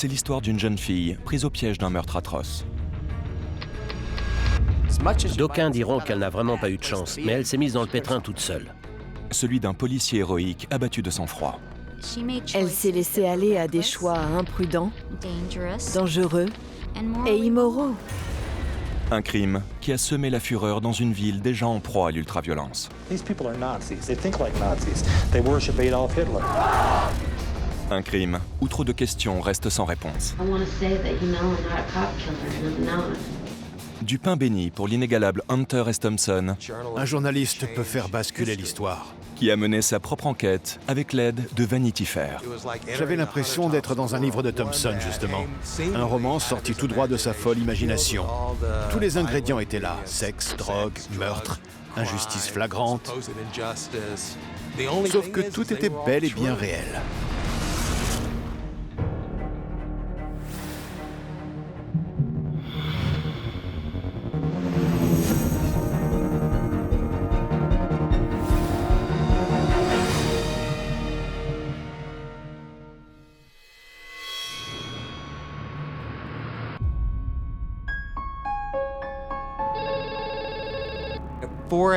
C'est l'histoire d'une jeune fille prise au piège d'un meurtre atroce. D'aucuns diront qu'elle n'a vraiment pas eu de chance, mais elle s'est mise dans le pétrin toute seule. Celui d'un policier héroïque abattu de sang-froid. Elle s'est laissée aller à des choix imprudents, dangereux et immoraux. Un crime qui a semé la fureur dans une ville déjà en proie à l'ultraviolence. Un crime où trop de questions restent sans réponse. Du pain béni pour l'inégalable Hunter S. Thompson, Un journaliste peut faire basculer l'histoire. qui a mené sa propre enquête avec l'aide de Vanity Fair. J'avais l'impression d'être dans un livre de Thompson, justement. Un roman sorti tout droit de sa folle imagination. Tous les ingrédients étaient là. Sexe, drogue, meurtre, injustice flagrante. Sauf que tout était bel et bien réel.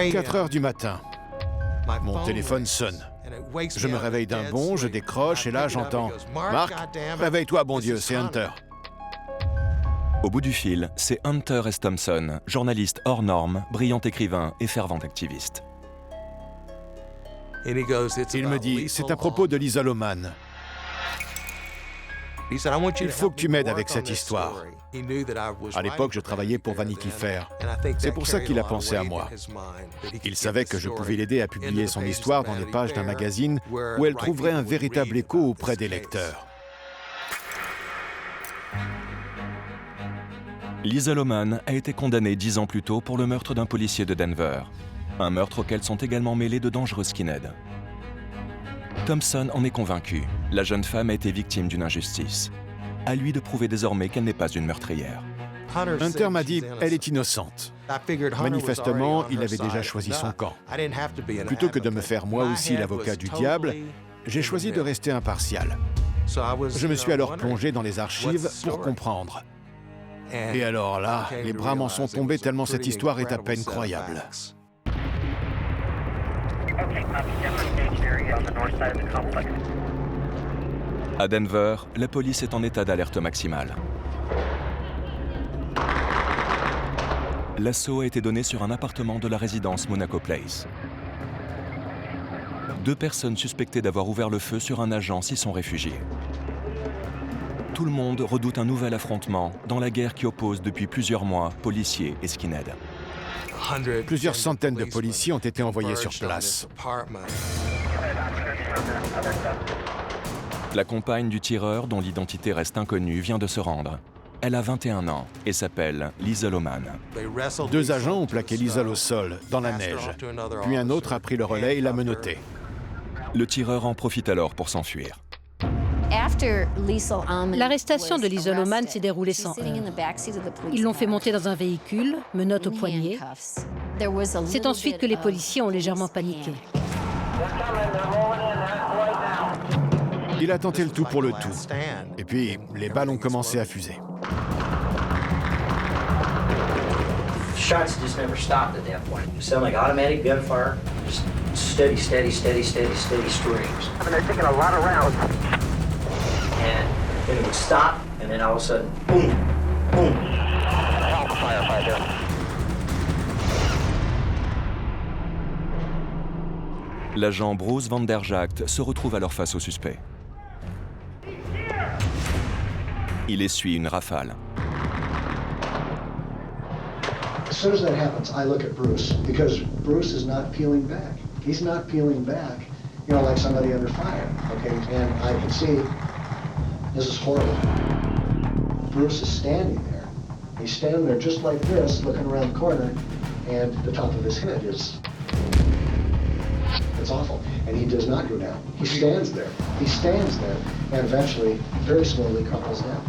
« 4 heures du matin, mon téléphone sonne. Je me réveille d'un bond, je décroche et là j'entends « Marc, réveille-toi, bon Dieu, c'est Hunter ». Au bout du fil, c'est Hunter S. Thompson, journaliste hors norme, brillant écrivain et fervent activiste. Il me dit « C'est à propos de Lisa Loman. Il faut que tu m'aides avec cette histoire. » À l'époque, je travaillais pour Vanity Fair. C'est pour ça qu'il a pensé à moi. Il savait que je pouvais l'aider à publier son histoire dans les pages d'un magazine où elle trouverait un véritable écho auprès des lecteurs. Lisa Loman a été condamnée 10 ans plus tôt pour le meurtre d'un policier de Denver. Un meurtre auquel sont également mêlés de dangereux skinheads. Thompson en est convaincu. La jeune femme a été victime d'une injustice. À lui de prouver désormais qu'elle n'est pas une meurtrière. Hunter m'a dit « Elle est innocente ». Manifestement, il avait déjà choisi son camp. Plutôt que de me faire moi aussi l'avocat du diable, j'ai choisi de rester impartial. Je me suis alors plongé dans les archives pour comprendre. Et alors là, les bras m'en sont tombés tellement cette histoire est à peine croyable. À Denver, la police est en état d'alerte maximale. L'assaut a été donné sur un appartement de la résidence Monaco Place. 2 personnes suspectées d'avoir ouvert le feu sur un agent s'y sont réfugiées. Tout le monde redoute un nouvel affrontement dans la guerre qui oppose depuis plusieurs mois policiers et skinheads. Plusieurs centaines de policiers ont été envoyés sur place. La compagne du tireur, dont l'identité reste inconnue, vient de se rendre. Elle a 21 ans et s'appelle Lisa Loman. 2 agents ont plaqué Lisa au sol, dans la neige. Puis un autre a pris le relais et l'a menotté. Le tireur en profite alors pour s'enfuir. L'arrestation de Lisa Loman s'est déroulée sans heurts. Ils l'ont fait monter dans un véhicule, menottes au poignet. C'est ensuite que les policiers ont légèrement paniqué. Il a tenté le tout pour le tout. Et puis, les balles ont commencé à fuser. Shots just never stopped at that point. It sounded like automatic gunfire, just steady streams. I mean, they're taking a lot of rounds. And then it would stop, and then all of a sudden, boom, boom. Hell of a firefighter. L'agent Bruce Van der Jagt se retrouve alors face au suspect. Il essuie une rafale. As soon as that happens, I look at Bruce because Bruce is not peeling back. He's not peeling back, you know, like somebody under fire, okay? And I can see this is horrible. Bruce is standing there. He's standing there just like this, looking around the corner, and the top of his head is, it's awful. And he does not go down. He stands there. He stands there, and eventually, very slowly, crumples down.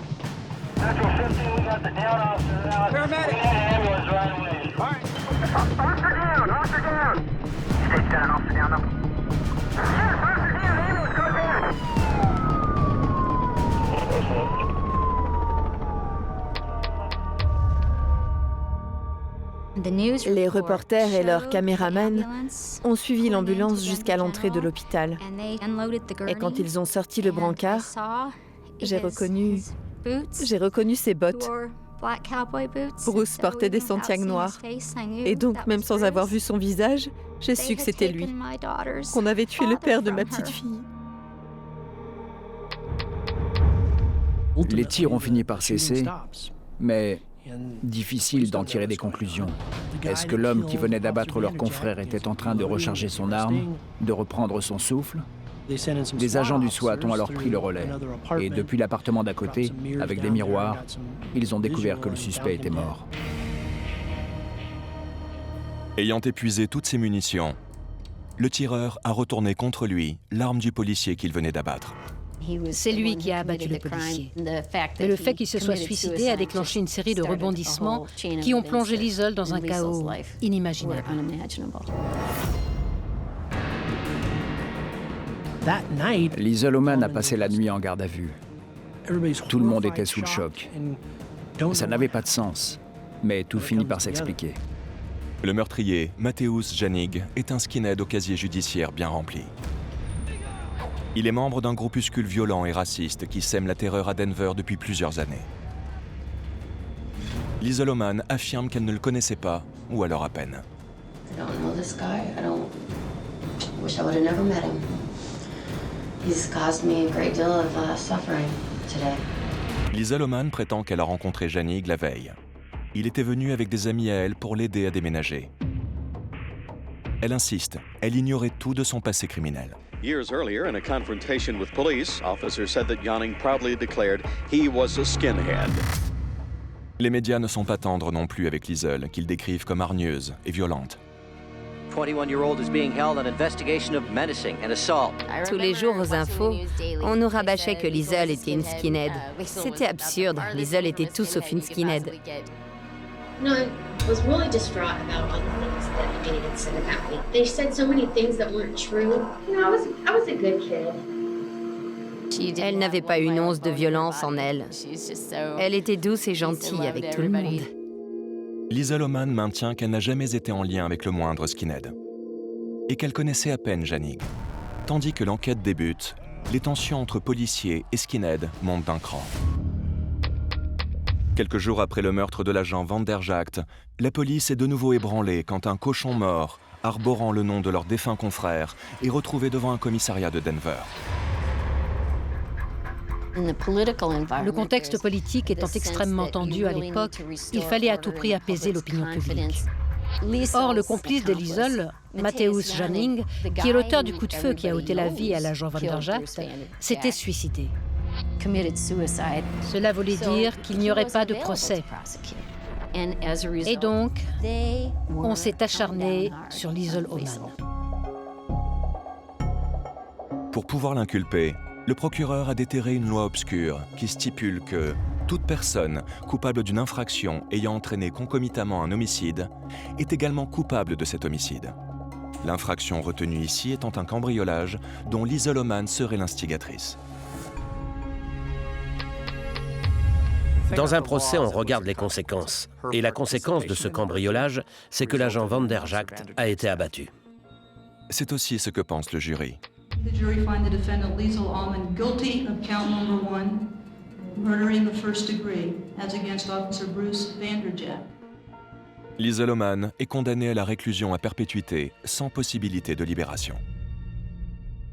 Central 15, we got the down officer now. Paramedic! We got an ambulance right away. All right. Officer down! Officer down! Stay down, officer down. Sheriff, officer down! Ambulance, go down! Les reporters et leurs caméramans ont suivi l'ambulance jusqu'à l'entrée de l'hôpital. Et quand ils ont sorti le brancard, j'ai reconnu ses bottes. Bruce portait des Santiago noirs. Et donc, même sans avoir vu son visage, j'ai su que c'était lui, qu'on avait tué le père de ma petite fille. Les tirs ont fini par cesser, mais difficile d'en tirer des conclusions. Est-ce que l'homme qui venait d'abattre leur confrère était en train de recharger son arme, de reprendre son souffle? Des agents du SWAT ont alors pris le relais. Et depuis l'appartement d'à côté, avec des miroirs, ils ont découvert que le suspect était mort. Ayant épuisé toutes ses munitions, le tireur a retourné contre lui l'arme du policier qu'il venait d'abattre. C'est lui qui a abattu le policier. Et le fait qu'il se soit suicidé a déclenché une série de rebondissements qui ont plongé Liesl dans un chaos inimaginable. Liesl Oman a passé la nuit en garde à vue. Tout le monde était sous le choc. Ça n'avait pas de sens, mais tout finit par s'expliquer. Le meurtrier, Mateusz Janig, est un skinhead au casier judiciaire bien rempli. Il est membre d'un groupuscule violent et raciste qui sème la terreur à Denver depuis plusieurs années. Liesl Oman affirme qu'elle ne le connaissait pas, ou alors à peine. Liesl Oman prétend qu'elle a rencontré Janig la veille. Il était venu avec des amis à elle pour l'aider à déménager. Elle insiste, elle ignorait tout de son passé criminel. Years earlier, in a confrontation with police, officers said that Janig proudly declared he was a skinhead. Les médias ne sont pas tendres non plus avec Liesl, qu'ils décrivent comme hargneuse et violente. Tous les jours aux infos, on nous rabâchait que Liesl était une skinhead. C'était absurde, Liesl était tout sauf une skinhead. No, I was really distraught about all the things that Janig had said about me. They said so many things that weren't true. You know, I was a good kid. Elle n'avait pas une once de violence en elle. Elle était douce et gentille avec tout le monde. Liesl Oman maintient qu'elle n'a jamais été en lien avec le moindre skinhead et qu'elle connaissait à peine Janig. Tandis que l'enquête débute, les tensions entre policiers et skinhead montent d'un cran. Quelques jours après le meurtre de l'agent Van der Jagt, la police est de nouveau ébranlée quand un cochon mort, arborant le nom de leur défunt confrère, est retrouvé devant un commissariat de Denver. Le contexte politique étant extrêmement tendu à l'époque, il fallait à tout prix apaiser l'opinion publique. Or, le complice de Liesl, Mateusz Janig, qui est l'auteur du coup de feu qui a ôté la vie à l'agent Van der Jagt, s'était suicidé. Cela voulait dire qu'il n'y aurait pas de procès. Et donc, on s'est acharné sur Liesl Oman. Pour pouvoir l'inculper, le procureur a déterré une loi obscure qui stipule que toute personne coupable d'une infraction ayant entraîné concomitamment un homicide est également coupable de cet homicide. L'infraction retenue ici étant un cambriolage dont Liesl Oman serait l'instigatrice. Dans un procès, on regarde les conséquences. Et la conséquence de ce cambriolage, c'est que l'agent Van der Jagt a été abattu. C'est aussi ce que pense le jury. The jury find the defendant Liesl Oman guilty of count number 1, murder in the first degree, as against Officer Bruce Van der Jagt. Liesl Oman est condamné à la réclusion à perpétuité sans possibilité de libération.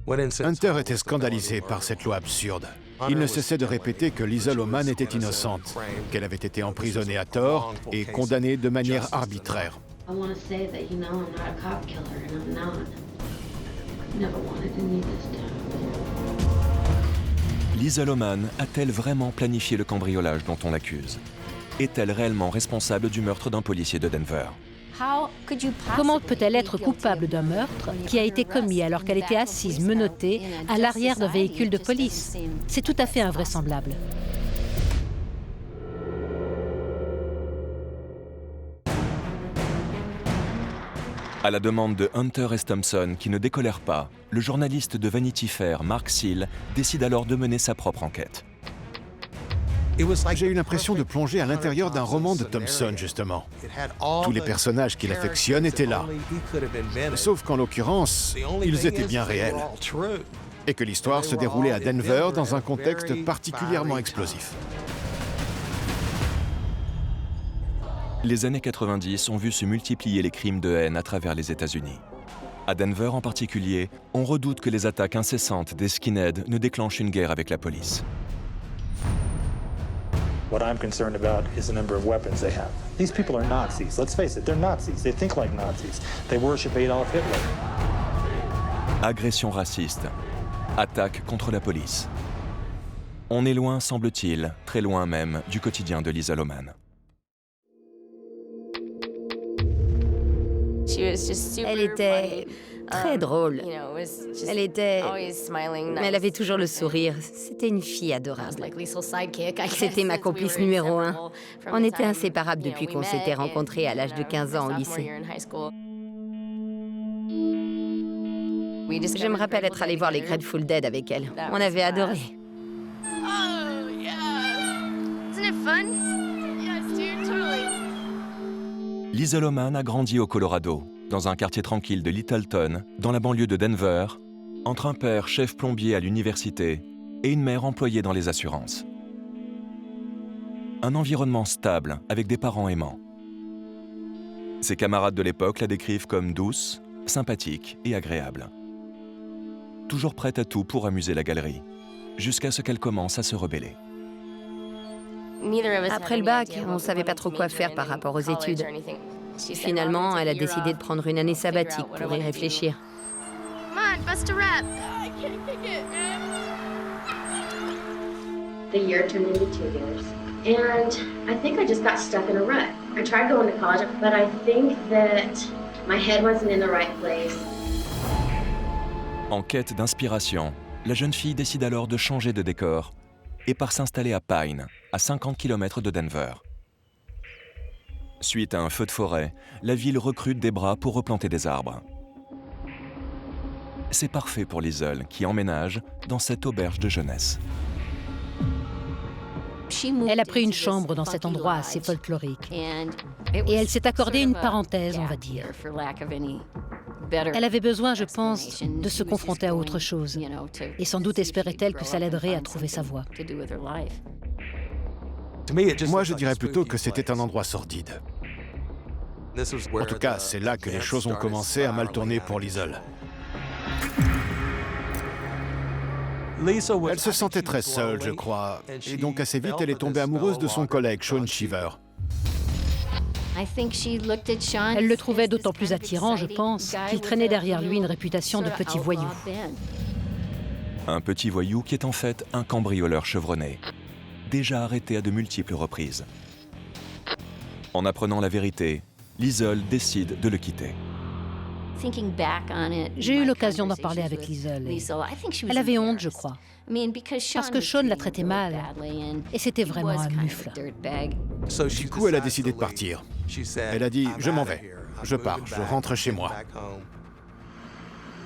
Hunter était scandalisé par cette loi absurde. Il ne cessait de répéter que Liesl Oman était innocente, qu'elle avait été emprisonnée à tort et condamnée de manière arbitraire. Liesl Oman a-t-elle vraiment planifié le cambriolage dont on l'accuse? Est-elle réellement responsable du meurtre d'un policier de Denver? Comment peut-elle être coupable d'un meurtre qui a été commis alors qu'elle était assise, menottée, à l'arrière d'un véhicule de police? C'est tout à fait invraisemblable. À la demande de Hunter S. Thompson, qui ne décolère pas, le journaliste de Vanity Fair, Mark Seal, décide alors de mener sa propre enquête. J'ai eu l'impression de plonger à l'intérieur d'un roman de Thompson, justement. Tous les personnages qu'il affectionne étaient là. Sauf qu'en l'occurrence, ils étaient bien réels. Et que l'histoire se déroulait à Denver dans un contexte particulièrement explosif. Les années 90 ont vu se multiplier les crimes de haine à travers les États-Unis. À Denver en particulier, on redoute que les attaques incessantes des skinheads ne déclenchent une guerre avec la police. What I'm concerned about is the number of weapons they have. These people are Nazis. Let's face it, they're Nazis. They think like Nazis. They worship Adolf Hitler. Agression raciste. Attaque contre la police. On est loin, semble-t-il, très loin même, du quotidien de Lisa Lohman. Elle était très drôle. Elle avait toujours le sourire. C'était une fille adorable. C'était ma complice numéro 1. On était inséparables depuis qu'on s'était rencontrés à l'âge de 15 ans au lycée. Je me rappelle être allée voir les Grateful Dead avec elle. On avait adoré. Lisa Lohman a grandi au Colorado, dans un quartier tranquille de Littleton, dans la banlieue de Denver, entre un père chef plombier à l'université et une mère employée dans les assurances. Un environnement stable, avec des parents aimants. Ses camarades de l'époque la décrivent comme douce, sympathique et agréable. Toujours prête à tout pour amuser la galerie, jusqu'à ce qu'elle commence à se rebeller. Après le bac, on ne savait pas trop quoi faire par rapport aux études. Finalement, elle a décidé de prendre une année sabbatique pour y réfléchir. The year turned into 2 years. And I think I just got stuck in a rut. I tried going to college, but I think that my head wasn't in the right place. En quête d'inspiration, la jeune fille décide alors de changer de décor et part s'installer à Pine, à 50 km de Denver. Suite à un feu de forêt, la ville recrute des bras pour replanter des arbres. C'est parfait pour Liesl, qui emménage dans cette auberge de jeunesse. Elle a pris une chambre dans cet endroit assez folklorique. Et elle s'est accordée une parenthèse, on va dire. Elle avait besoin, je pense, de se confronter à autre chose. Et sans doute espérait-elle que ça l'aiderait à trouver sa voie. Moi, je dirais plutôt que c'était un endroit sordide. En tout cas, c'est là que les choses ont commencé à mal tourner pour Liesl. Elle se sentait très seule, je crois, et donc assez vite, elle est tombée amoureuse de son collègue, Sean Cheever. Elle le trouvait d'autant plus attirant, je pense, qu'il traînait derrière lui une réputation de petit voyou. Un petit voyou qui est en fait un cambrioleur chevronné, déjà arrêté à de multiples reprises. En apprenant la vérité, Liesl décide de le quitter. J'ai eu l'occasion d'en parler avec Liesl. Elle avait honte, je crois. Parce que Sean la traitait mal. Et c'était vraiment un mufle. Du coup, elle a décidé de partir. Elle a dit « Je m'en vais. Je pars. Je rentre chez moi. »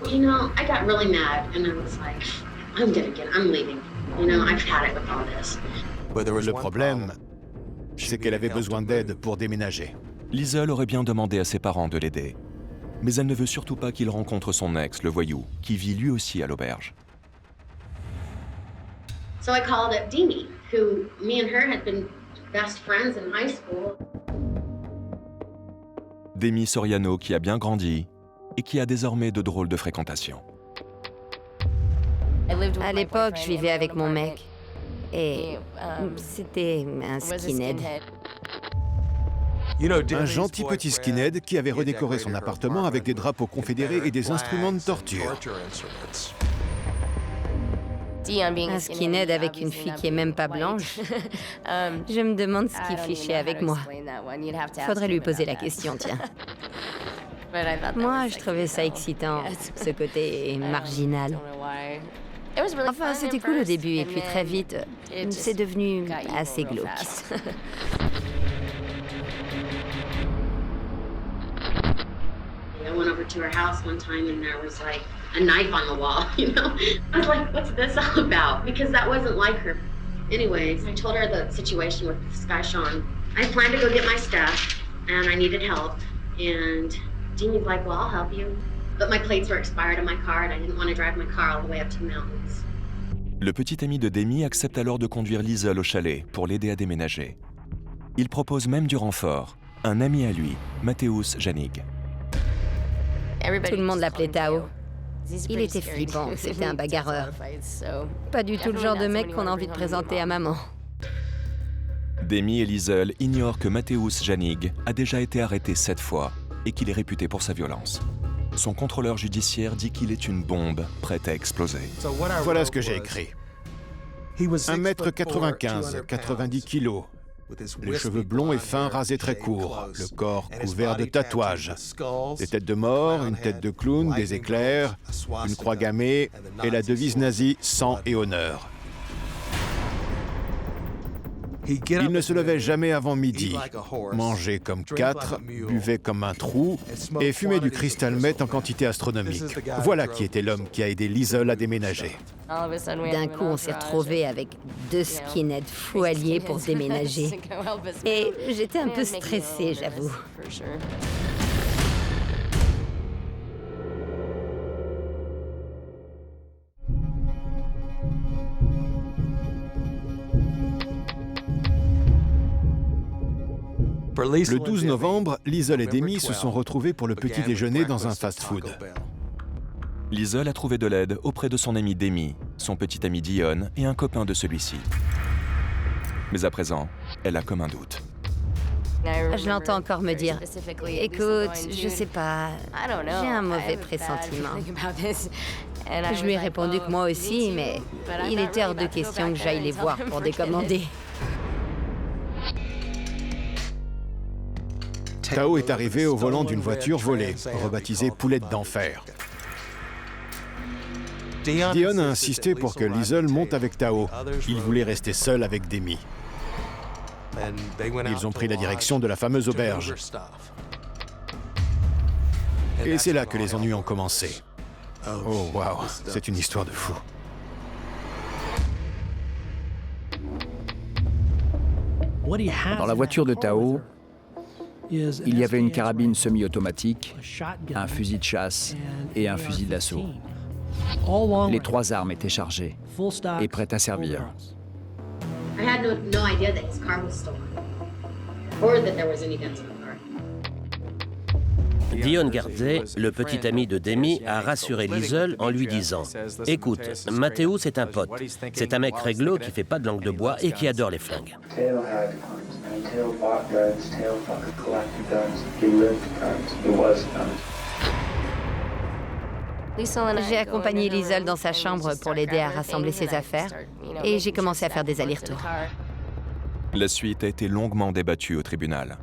You know, I got really mad and I was like, I'm leaving. You know, I've had it with all this. Le problème, c'est qu'elle avait besoin d'aide pour déménager. Liesl aurait bien demandé à ses parents de l'aider. Mais elle ne veut surtout pas qu'il rencontre son ex, le voyou, qui vit lui aussi à l'auberge. So I called up Demi, who me and her had been best friends in high school. Demi Soriano qui a bien grandi et qui a désormais de drôles de fréquentations. À l'époque, je vivais avec mon mec. Et c'était un skinhead. Un gentil petit skinhead qui avait redécoré son appartement avec des drapeaux confédérés et des instruments de torture. Un skinhead avec une fille qui est même pas blanche. Je me demande ce qu'il fichait avec moi. Faudrait lui poser la question, tiens. Moi, je trouvais ça excitant, ce côté marginal. Enfin, c'était cool au début, et puis très vite, c'est devenu assez glauque. I went over to her house one time and there was like a knife on the wall, you know? I was like, what's this all about? Because that wasn't like her. Anyways, I told her the situation with this guy, Sean. I planned to go get my stuff, and I needed help. And Dean's like, well, I'll help you. But my plates were expired on my car, and I didn't want to drive my car all the way up to the mountains. Le petit ami de Demi accepte alors de conduire Liesl au chalet pour l'aider à déménager. Il propose même du renfort, un ami à lui, Mateusz Janig. Tout le monde l'appelait Tao. Il était flippant, c'était un bagarreur. Pas du tout le genre de mec qu'on a envie de présenter à maman. Demi et Liesl ignorent que Mateusz Janig a déjà été arrêté 7 fois et qu'il est réputé pour sa violence. Son contrôleur judiciaire dit qu'il est une bombe prête à exploser. Voilà ce que j'ai écrit. 1m95, 90 kilos. Les cheveux blonds et fins rasés très courts, le corps couvert de tatouages, des têtes de mort, une tête de clown, des éclairs, une croix gammée et la devise nazie « Sang et honneur ». Il ne se levait jamais avant midi, mangeait comme 4, buvait comme un trou et fumait du cristal meth en quantité astronomique. Voilà qui était l'homme qui a aidé Liesl à déménager. D'un coup, on s'est retrouvés avec 2 skinheads fous alliés pour déménager. Et j'étais un peu stressée, j'avoue. Le 12 novembre, Liesl et Demi se sont retrouvés pour le petit déjeuner dans un fast-food. Liesl a trouvé de l'aide auprès de son ami Demi, son petit ami Dion et un copain de celui-ci. Mais à présent, elle a comme un doute. Je l'entends encore me dire « Écoute, je sais pas, j'ai un mauvais pressentiment. » Je lui ai répondu que moi aussi, mais il était hors de question que j'aille les voir pour décommander. Tao est arrivé au volant d'une voiture volée, rebaptisée Poulette d'enfer. Dion a insisté pour que Liesl monte avec Tao. Il voulait rester seul avec Demi. Ils ont pris la direction de la fameuse auberge. Et c'est là que les ennuis ont commencé. Oh, waouh, c'est une histoire de fou. Dans la voiture de Tao, il y avait une carabine semi-automatique, un fusil de chasse et un fusil d'assaut. Les 3 armes étaient chargées et prêtes à servir. I had no idea that his car was stolen, or that there was any guns in the car. Dion Gardzey, le petit ami de Demi, a rassuré Liesl en lui disant « Écoute, Mateusz est un pote. C'est un mec réglo qui fait pas de langue de bois et qui adore les flingues. » J'ai accompagné Liesl dans sa chambre pour l'aider à rassembler ses affaires et j'ai commencé à faire des allers-retours. La suite a été longuement débattue au tribunal.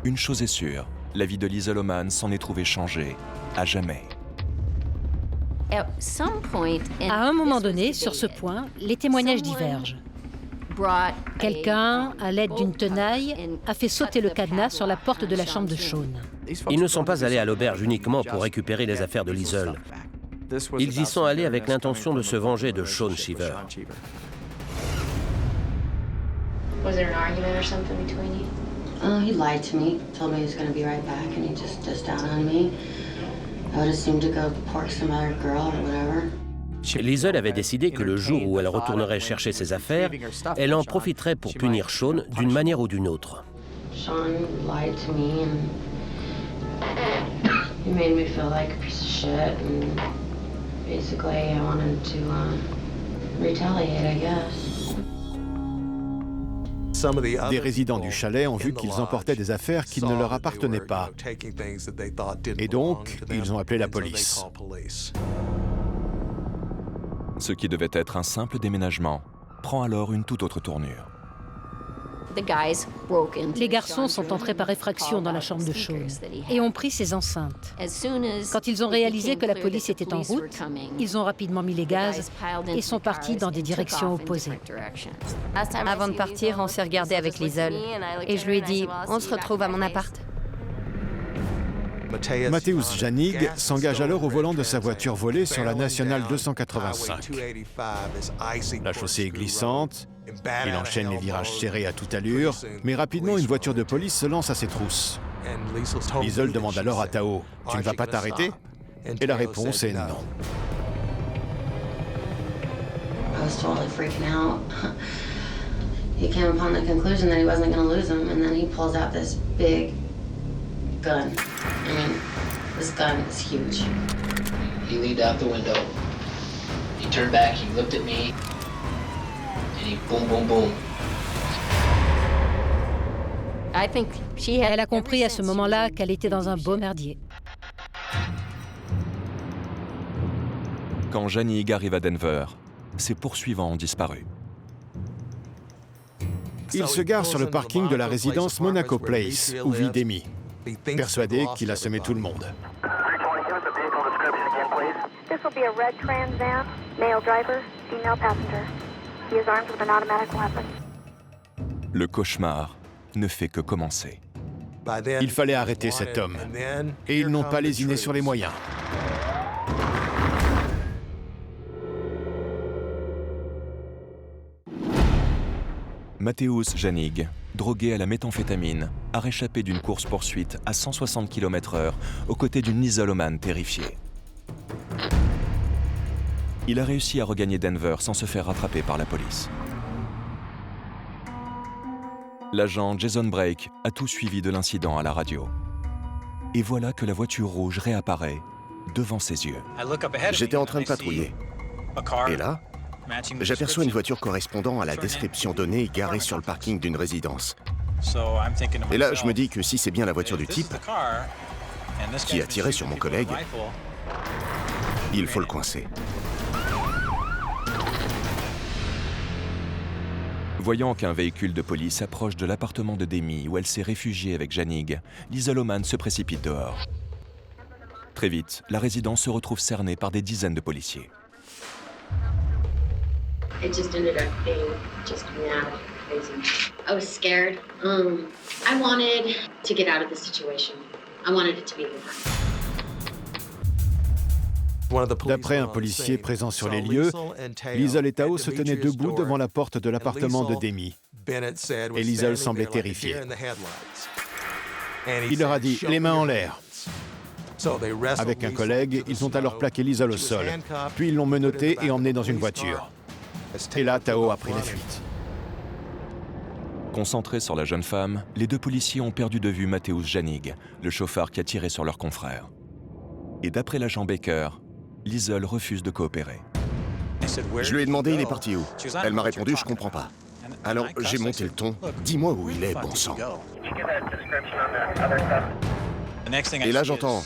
Une chose est sûre, la vie de Liesl Oman s'en est trouvée changée, à jamais. À un moment donné, sur ce point, les témoignages divergent. Quelqu'un, à l'aide d'une tenaille, a fait sauter le cadenas sur la porte de la chambre de Sean. Ils ne sont pas allés à l'auberge uniquement pour récupérer les affaires de Liesl. Ils y sont allés avec l'intention de se venger de Sean Cheever. Was there an argument or something between you? Oh, he lied to me. Told me he was going to be right back, and he just down on me. I would assume to go pork some other girl or whatever. Liesl avait décidé que le jour où elle retournerait chercher ses affaires, elle en profiterait pour punir Sean d'une manière ou d'une autre. Sean lied to me and he made me feel like a piece of shit, and basically I wanted to retaliate, I guess. Des résidents du chalet ont vu qu'ils emportaient des affaires qui ne leur appartenaient pas. Et donc, ils ont appelé la police. Ce qui devait être un simple déménagement prend alors une toute autre tournure. Les garçons sont entrés par effraction dans la chambre de Sean et ont pris ses enceintes. Quand ils ont réalisé que la police était en route, ils ont rapidement mis les gaz et sont partis dans des directions opposées. Avant de partir, on s'est regardé avec Liesl et je lui ai dit « On se retrouve à mon appart ». Mateusz Janig s'engage alors au volant de sa voiture volée sur la nationale 285. La chaussée est glissante, il enchaîne les virages serrés à toute allure, mais rapidement une voiture de police se lance à ses trousses. Liesl demande alors à Tao « Tu ne vas pas t'arrêter ?» Et la réponse est non. I was totally freaking out. He came upon the conclusion that he wasn't going to lose him, and then he pulls out this big gun. I mean, this gun is huge. He leaned out the window. He turned back, he looked at me, and he boom, boom, boom. Elle a compris à ce moment-là qu'elle était dans un beau merdier. Quand Janig arrive à Denver, ses poursuivants ont disparu. Il se gare sur le parking de la résidence Monaco Place, où vit Demi, persuadé qu'il a semé tout le monde. This will be a red Trans Am, male driver, female passenger. He is armed with an automatic weapon. Le cauchemar ne fait que commencer. Il fallait arrêter cet homme, et ils n'ont pas lésiné sur les moyens. Mateusz Janig, drogué à la méthamphétamine, a réchappé d'une course-poursuite à 160 km/h aux côtés d'une Liesl Oman terrifiée. Il a réussi à regagner Denver sans se faire rattraper par la police. L'agent Jason Brake a tout suivi de l'incident à la radio. Et voilà que la voiture rouge réapparaît devant ses yeux. J'étais en train de patrouiller. Et là, j'aperçois une voiture correspondant à la description donnée garée sur le parking d'une résidence. Et là, je me dis que si c'est bien la voiture du type qui a tiré sur mon collègue, il faut le coincer. Voyant qu'un véhicule de police approche de l'appartement de Demi où elle s'est réfugiée avec Janig, Liesl Oman se précipite dehors. Très vite, la résidence se retrouve cernée par des dizaines de policiers. It just ended up being just mad crazy. I was scared. I wanted to get out of the situation. I wanted it to be over. D'après un policier présent sur les lieux, Liesl et Tao se tenaient debout devant la porte de l'appartement de Demi. Et Liesl semblait terrifiée. Il leur a dit « les mains en l'air ». Avec un collègue, ils ont alors plaqué Liesl au sol, puis ils l'ont menotté et emmené dans une voiture. Et là, Tao a pris la fuite. Concentrés sur la jeune femme, les deux policiers ont perdu de vue Mateusz Janig, le chauffard qui a tiré sur leur confrère. Et d'après l'agent Baker, Liesl refuse de coopérer. Je lui ai demandé il est parti où. Elle m'a répondu je comprends pas. Alors j'ai monté le ton. Dis-moi où il est, bon sang. Et là j'entends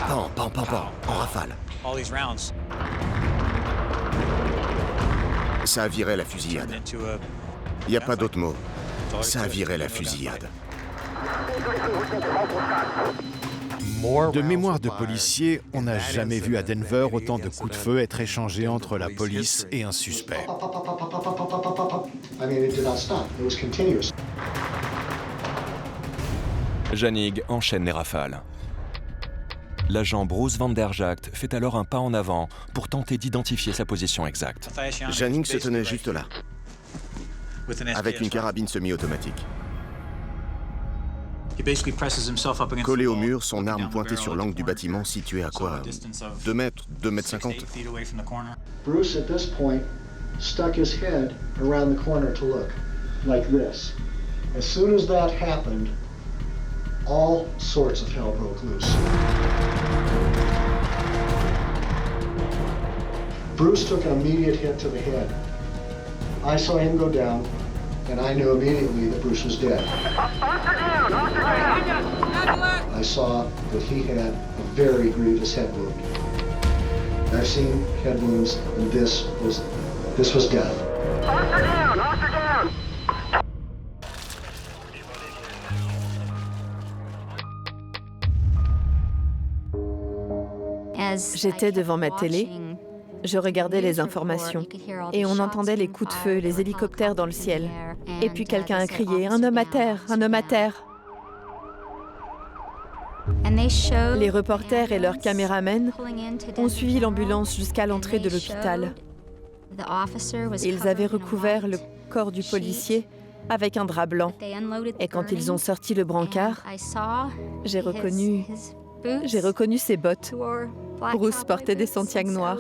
pan, pan, pan, pan, en rafale. Ça a viré la fusillade. Il n'y a pas d'autre mot. Ça a viré la fusillade. De mémoire de policier, on n'a jamais vu à Denver autant de coups de feu être échangés entre la police et un suspect. Janig enchaîne les rafales. L'agent Bruce Van der Jagt fait alors un pas en avant pour tenter d'identifier sa position exacte. Janig se tenait juste là, avec une carabine semi-automatique. Collé au mur, son arme pointée sur l'angle du bâtiment situé à quoi 2 mètres, 2 mètres 50. Bruce, at this point, stuck his head around the corner to look, like this. As soon as that happened, all sorts of hell broke loose. Bruce took an immediate hit to the head. I saw him go down, and I knew immediately that Bruce was dead. I saw that he had a very grievous head wound. I've seen head wounds, and this was death. J'étais devant ma télé, je regardais les informations et on entendait les coups de feu, les hélicoptères dans le ciel. Et puis quelqu'un a crié « Un homme à terre, un homme à terre !» Les reporters et leurs caméramens ont suivi l'ambulance jusqu'à l'entrée de l'hôpital. Ils avaient recouvert le corps du policier avec un drap blanc. Et quand ils ont sorti le brancard, j'ai reconnu ses bottes. Bruce portait des Santiago noirs.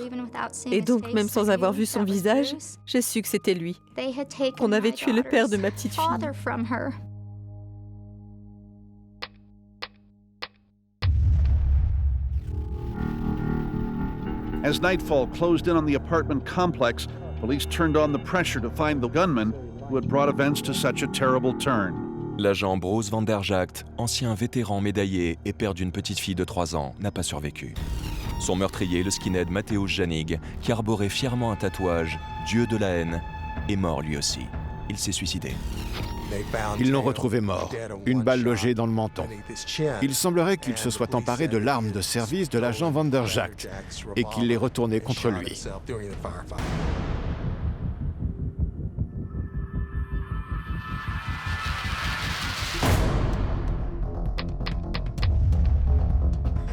Et donc, même sans avoir vu son visage, j'ai su que c'était lui, qu'on avait tué le père de ma petite fille. As nightfall closed in on the apartment complex, police turned on the pressure to find the gunman who had brought events to such a terrible turn. L'agent Bruce Van der Jagt, ancien vétéran médaillé et père d'une petite fille de 3 ans, n'a pas survécu. Son meurtrier, le skinhead Mateusz Janig, qui arborait fièrement un tatouage « Dieu de la haine », est mort lui aussi. Il s'est suicidé. Ils l'ont retrouvé mort, une balle logée dans le menton. Il semblerait qu'il se soit emparé de l'arme de service de l'agent Van der Jagt et qu'il l'ait retournée contre lui.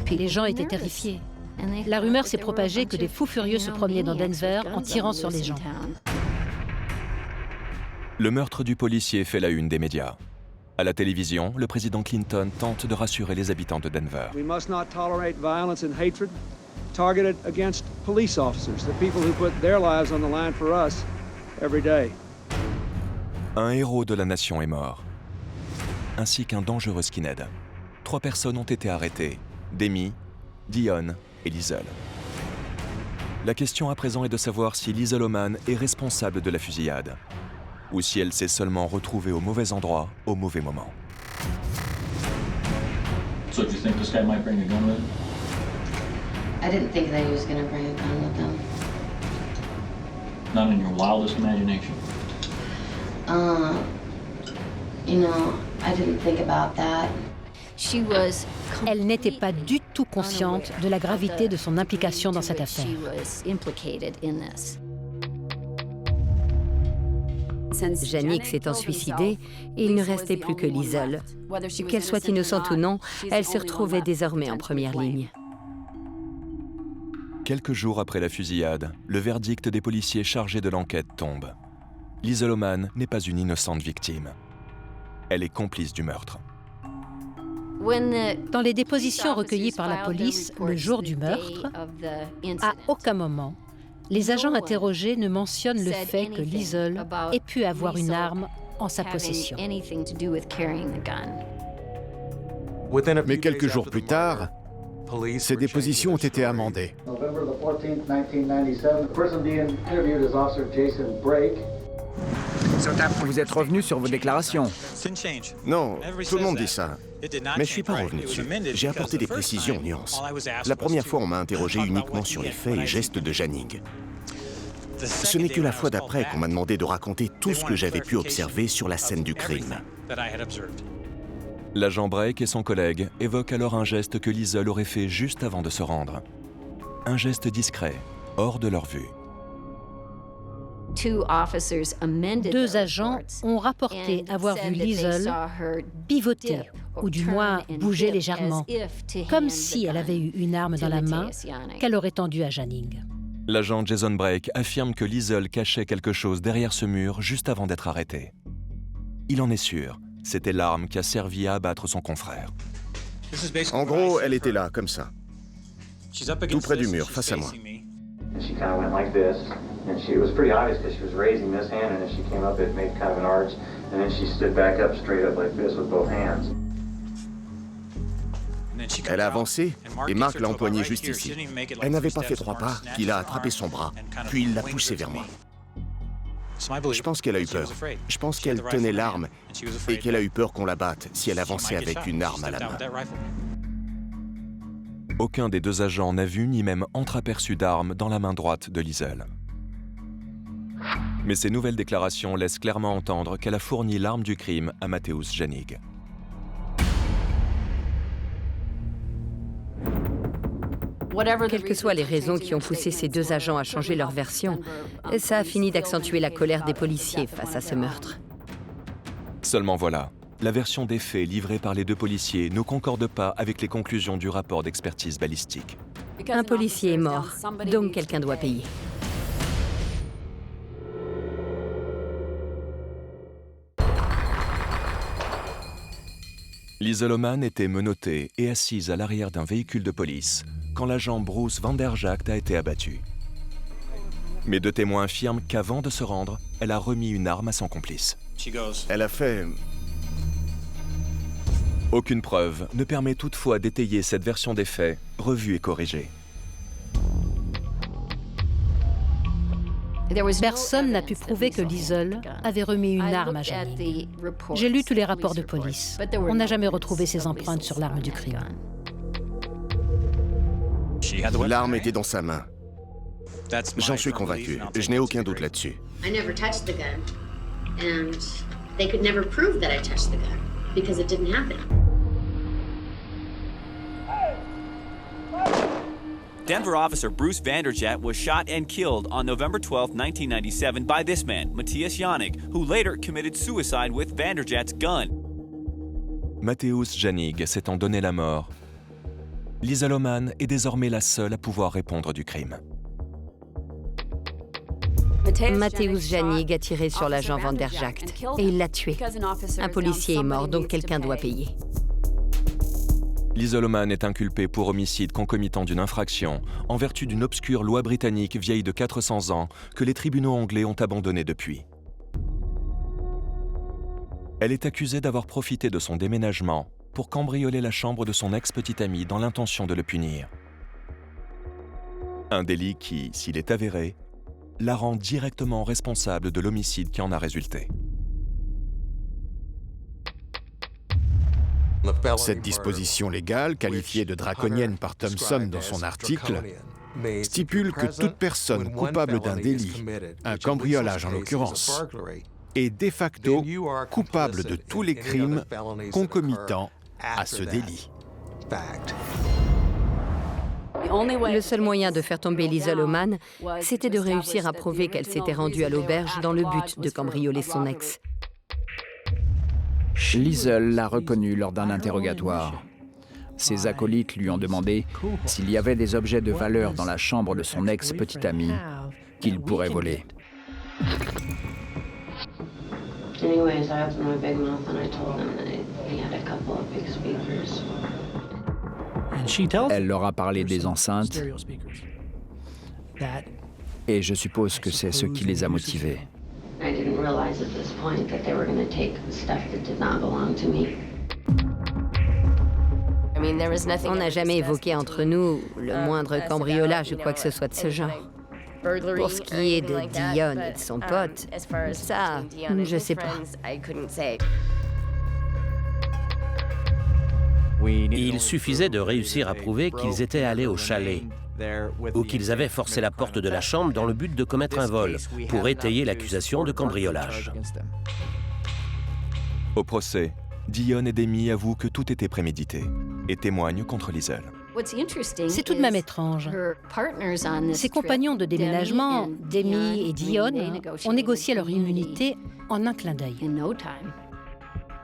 Les gens étaient terrifiés. La rumeur s'est propagée que des fous furieux se promenaient dans Denver en tirant sur les gens. Le meurtre du policier fait la une des médias. À la télévision, le président Clinton tente de rassurer les habitants de Denver. We must not tolerate violence and hatred targeted against police officers, the people who put their lives on the line for us every day. Un héros de la nation est mort, ainsi qu'un dangereux skinhead. 3 personnes ont été arrêtées, Demi, Dion et Liesl. La question à présent est de savoir si Liesl Oman est responsable de la fusillade, ou si elle s'est seulement retrouvée au mauvais endroit, au mauvais moment. So do you think this guy might bring a gun with him? I didn't think that he was going to bring a gun with him. Not in your wildest imagination. You know, I didn't think about that. Elle n'était pas du tout consciente de la gravité de son implication dans cette affaire. Janig s'étant suicidée, il ne restait plus que Liesl. Qu'elle soit innocente ou non, elle se retrouvait désormais en première ligne. Quelques jours après la fusillade, le verdict des policiers chargés de l'enquête tombe. Liesl Oman n'est pas une innocente victime. Elle est complice du meurtre. Dans les dépositions recueillies par la police le jour du meurtre, à aucun moment, les agents interrogés ne mentionnent le fait que Liesl ait pu avoir une arme en sa possession. Mais quelques jours plus tard, ces dépositions ont été amendées. November the 14th, 1997, the person being interviewed is Officer Jason Brake. Vous êtes revenu sur vos déclarations? Non, tout le monde dit ça. Mais je suis pas revenu dessus. J'ai apporté des précisions, nuances. La première fois, on m'a interrogé uniquement sur les faits et gestes de Janig. Ce n'est que la fois d'après qu'on m'a demandé de raconter tout ce que j'avais pu observer sur la scène du crime. L'agent Brake et son collègue évoquent alors un geste que Liesl aurait fait juste avant de se rendre. Un geste discret, hors de leur vue. 2 agents ont rapporté avoir vu Liesl pivoter, ou du moins bouger légèrement, comme si elle avait eu une arme dans la main qu'elle aurait tendue à Janig. L'agent Jason Brake affirme que Liesl cachait quelque chose derrière ce mur juste avant d'être arrêté. Il en est sûr, c'était l'arme qui a servi à abattre son confrère. En gros, elle était là, comme ça. Tout près du mur, face à moi. She kind of went like this, and it was pretty obvious because she was raising this hand, and as she came up, it made kind of an arch, and then she stood back up, straight up like this with both hands. Elle a avancé, et Mark l'a empoignée juste ici. Elle n'avait pas fait 3 pas, qu'il a attrapé son bras, puis il l'a poussé vers moi. Je pense qu'elle a eu peur. Je pense qu'elle tenait l'arme, et qu'elle a eu peur qu'on la batte si elle avançait avec une arme à la main. Aucun des 2 agents n'a vu ni même entreaperçu d'arme dans la main droite de Liesl. Mais ces nouvelles déclarations laissent clairement entendre qu'elle a fourni l'arme du crime à Mateusz Janig. Quelles que soient les raisons qui ont poussé ces 2 agents à changer leur version, ça a fini d'accentuer la colère des policiers face à ce meurtre. Seulement voilà, la version des faits livrée par les deux policiers ne concorde pas avec les conclusions du rapport d'expertise balistique. Un policier est mort, donc quelqu'un doit payer. Liesl Loman était menottée et assise à l'arrière d'un véhicule de police quand l'agent Bruce Vanderjagt a été abattu. Mais deux témoins affirment qu'avant de se rendre, elle a remis une arme à son complice. Elle a fait... Aucune preuve ne permet toutefois d'étayer cette version des faits, revue et corrigée. Personne n'a pu prouver que Liesl avait remis une arme à Janning. J'ai lu tous les rapports de police. On n'a jamais retrouvé ses empreintes sur l'arme du crime. L'arme était dans sa main. J'en suis convaincu. Je n'ai aucun doute là-dessus. I never touched the gun. And they could never prove that I touched the gun because it didn't happen. Denver officer Bruce Vanderjagt was shot and killed on November 12, 1997 by this man, Matthias Jannig, who later committed suicide with Vanderjagt's gun. Mateusz Jannig s'étant donné la mort, Liesl Loman est désormais la seule à pouvoir répondre du crime. Mateusz Jannig a tiré sur l'agent Vanderjagt et il l'a tué. Un policier est mort, donc quelqu'un doit payer. Liesl Loman est inculpée pour homicide concomitant d'une infraction en vertu d'une obscure loi britannique vieille de 400 ans que les tribunaux anglais ont abandonnée depuis. Elle est accusée d'avoir profité de son déménagement pour cambrioler la chambre de son ex-petit ami dans l'intention de le punir. Un délit qui, s'il est avéré, la rend directement responsable de l'homicide qui en a résulté. Cette disposition légale, qualifiée de draconienne par Thompson dans son article, stipule que toute personne coupable d'un délit, un cambriolage en l'occurrence, est de facto coupable de tous les crimes concomitants à ce délit. Le seul moyen de faire tomber Liesl Loman, c'était de réussir à prouver qu'elle s'était rendue à l'auberge dans le but de cambrioler son ex. Liesl l'a reconnu lors d'un interrogatoire. Ses acolytes lui ont demandé s'il y avait des objets de valeur dans la chambre de son ex-petit ami qu'il pourrait voler. Anyways, I opened my big mouth and I told them that he had a couple of big speakers. Elle leur a parlé des enceintes et je suppose que c'est ce qui les a motivés. I didn't realize at this point that they were going to take stuff that did not belong to me. On n'a jamais évoqué entre nous le moindre cambriolage ou quoi que ce soit de ce genre. Pour ce qui est de Dion et de son pote, ça, je sais pas. Il suffisait de réussir à prouver qu'ils étaient allés au chalet ou qu'ils avaient forcé la porte de la chambre dans le but de commettre un vol pour étayer l'accusation de cambriolage. Au procès, Dion et Demi avouent que tout était prémédité et témoignent contre Liesl. C'est tout de même étrange. Ses compagnons de déménagement, Demi et Dion, ont négocié leur immunité en un clin d'œil.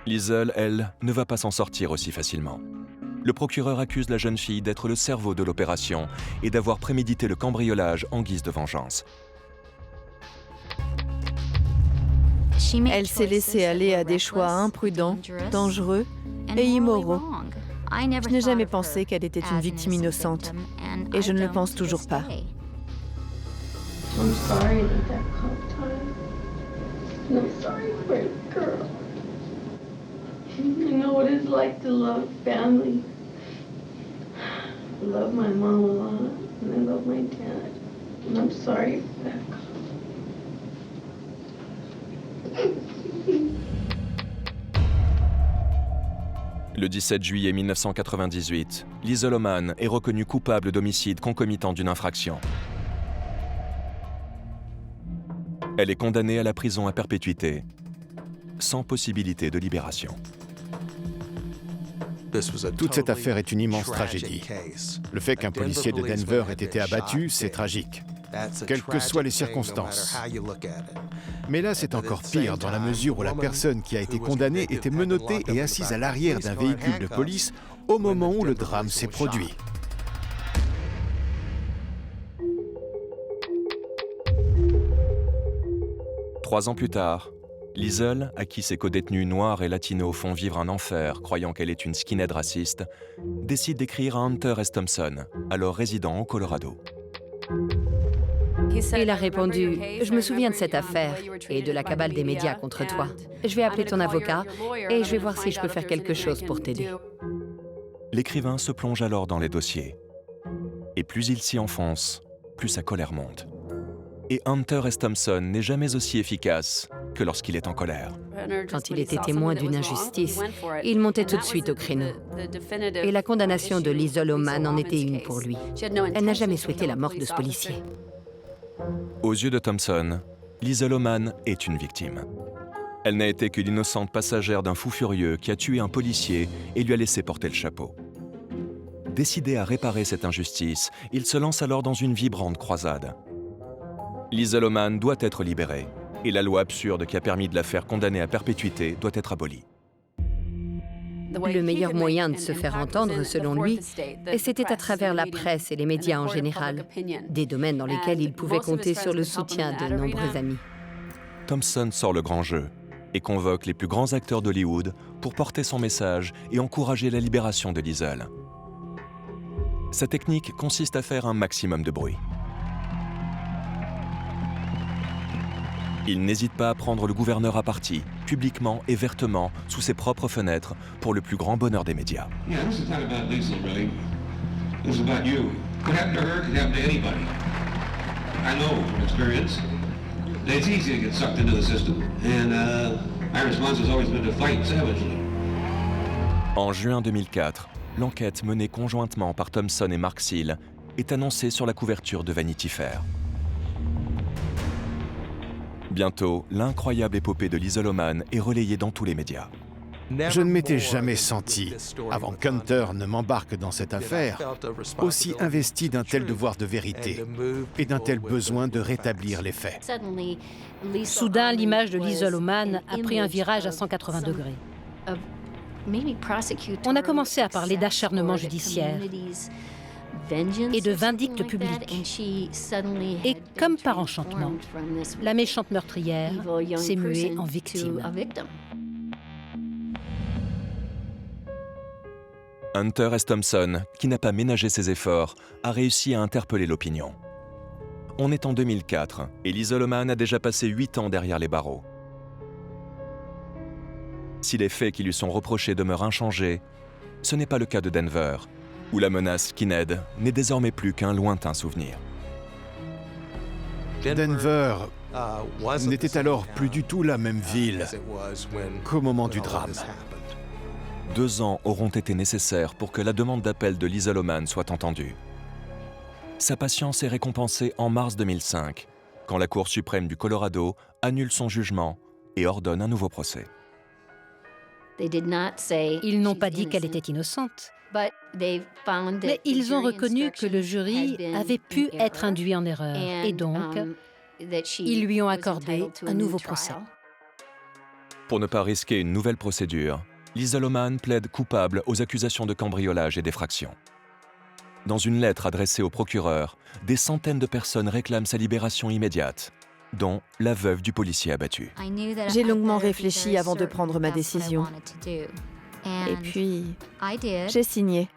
Liesl, elle, ne va pas s'en sortir aussi facilement. Le procureur accuse la jeune fille d'être le cerveau de l'opération et d'avoir prémédité le cambriolage en guise de vengeance. Elle s'est laissée aller à des choix imprudents, dangereux et immoraux. Je n'ai jamais pensé qu'elle était une victime innocente, et je ne le pense toujours pas. I'm sorry that cop time. And I'm sorry for the girl. I know what it's like to love family. I love my mom a lot, and I love my dad. And I'm sorry for that cop. Le 17 juillet 1998, Liesl Loman est reconnue coupable d'homicide concomitant d'une infraction. Elle est condamnée à la prison à perpétuité, sans possibilité de libération. Toute cette affaire est une immense tragédie. Le fait qu'un policier de Denver ait été abattu, c'est tragique. quelles que soient les circonstances. Mais là, c'est encore pire dans la mesure où la personne qui a été condamnée était menottée et assise à l'arrière d'un véhicule de police au moment où le drame s'est produit. Trois ans plus tard, Liesl, à qui ses codétenus noirs et latinos font vivre un enfer croyant qu'elle est une skinhead raciste, décide d'écrire à Hunter S. Thompson, alors résident au Colorado. Il a répondu « Je me souviens de cette affaire et de la cabale des médias contre toi. Je vais appeler ton avocat et je vais voir si je peux faire quelque chose pour t'aider. » L'écrivain se plonge alors dans les dossiers. Et plus il s'y enfonce, plus sa colère monte. Et Hunter S. Thompson n'est jamais aussi efficace que lorsqu'il est en colère. Quand il était témoin d'une injustice, il montait tout de suite au créneau. Et la condamnation de Liesl Oman en était une pour lui. Elle n'a jamais souhaité la mort de ce policier. Aux yeux de Thompson, Liesl Oman est une victime. Elle n'a été que l'innocente passagère d'un fou furieux qui a tué un policier et lui a laissé porter le chapeau. Décidé à réparer cette injustice, il se lance alors dans une vibrante croisade. Liesl Oman doit être libérée, et la loi absurde qui a permis de la faire condamner à perpétuité doit être abolie. Le meilleur moyen de se faire entendre, selon lui, c'était à travers la presse et les médias en général, des domaines dans lesquels il pouvait compter sur le soutien de nombreux amis. Thompson sort le grand jeu et convoque les plus grands acteurs d'Hollywood pour porter son message et encourager la libération de Liesl. Sa technique consiste à faire un maximum de bruit. Il n'hésite pas à prendre le gouverneur à partie, publiquement et vertement, sous ses propres fenêtres, pour le plus grand bonheur des médias. En juin 2004, l'enquête menée conjointement par Thompson et Mark Seal est annoncée sur la couverture de Vanity Fair. Bientôt, l'incroyable épopée de Liesl Oman est relayée dans tous les médias. Je ne m'étais jamais senti, avant qu'Hunter ne m'embarque dans cette affaire, aussi investi d'un tel devoir de vérité et d'un tel besoin de rétablir les faits. Soudain, l'image de Liesl Oman a pris un virage à 180 degrés. On a commencé à parler d'acharnement judiciaire et de vindicte publique. Et comme par enchantement, la méchante meurtrière s'est muée en victime. Hunter S. Thompson, qui n'a pas ménagé ses efforts, a réussi à interpeller l'opinion. On est en 2004 et Liesl Oman a déjà passé 8 ans derrière les barreaux. Si les faits qui lui sont reprochés demeurent inchangés, ce n'est pas le cas de Denver, où la menace skinhead n'est désormais plus qu'un lointain souvenir. Denver n'était alors plus du tout la même ville qu'au moment du drame. 2 ans auront été nécessaires pour que la demande d'appel de Liesl Oman soit entendue. Sa patience est récompensée en mars 2005, quand la Cour suprême du Colorado annule son jugement et ordonne un nouveau procès. Ils n'ont pas dit qu'elle était innocente. Mais ils ont reconnu que le jury avait pu être induit en erreur et donc ils lui ont accordé un nouveau procès. Pour ne pas risquer une nouvelle procédure, Liesl Oman plaide coupable aux accusations de cambriolage et d'effraction. Dans une lettre adressée au procureur, des centaines de personnes réclament sa libération immédiate, dont la veuve du policier abattu. J'ai longuement réfléchi avant de prendre ma décision. Et puis, j'ai signé.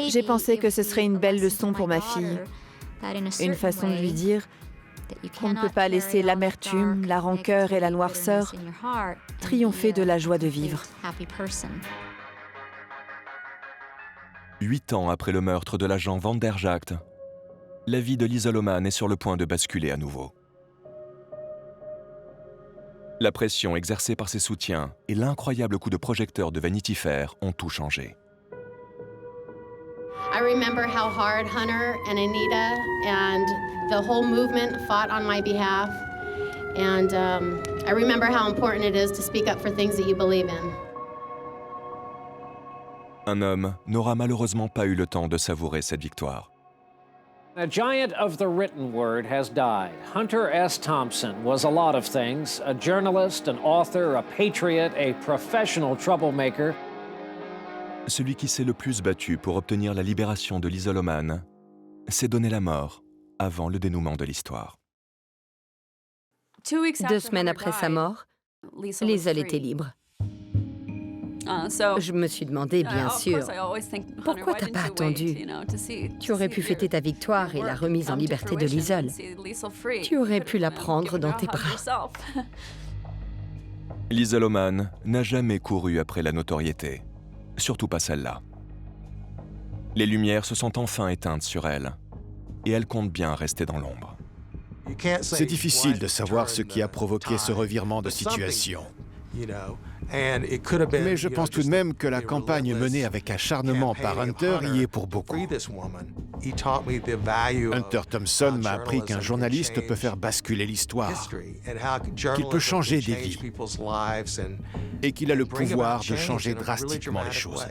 J'ai pensé que ce serait une belle leçon pour ma fille. Une façon de lui dire qu'on ne peut pas laisser l'amertume, la rancœur et la noirceur triompher de la joie de vivre. 8 ans après le meurtre de l'agent Van der Jagt, la vie de Liesl Oman est sur le point de basculer à nouveau. La pression exercée par ses soutiens et l'incroyable coup de projecteur de Vanity Fair ont tout changé. I remember how hard Hunter and Anita and the whole movement fought on my behalf. And I remember how important it is to speak up for things that you believe in. Un homme n'aura malheureusement pas eu le temps de savourer cette victoire. A giant of the written word has died. Hunter S. Thompson was a lot of things: a journalist, an author, a patriot, a professional troublemaker. Celui qui s'est le plus battu pour obtenir la libération de Liesl Oman s'est donné la mort avant le dénouement de l'histoire. 2 semaines après sa mort, Liesl était libre. Je me suis demandé, bien sûr, pourquoi t'as pas attendu? Tu aurais pu fêter ta victoire et la remise en liberté de Liesl. Tu aurais pu la prendre dans tes bras. Liesl Oman n'a jamais couru après la notoriété, surtout pas celle-là. Les lumières se sont enfin éteintes sur elle, et elle compte bien rester dans l'ombre. C'est difficile de savoir ce qui a provoqué ce revirement de situation. Mais je pense tout de même que la campagne menée avec acharnement par Hunter y est pour beaucoup. Hunter Thompson m'a appris qu'un journaliste peut faire basculer l'histoire, qu'il peut changer des vies et qu'il a le pouvoir de changer drastiquement les choses.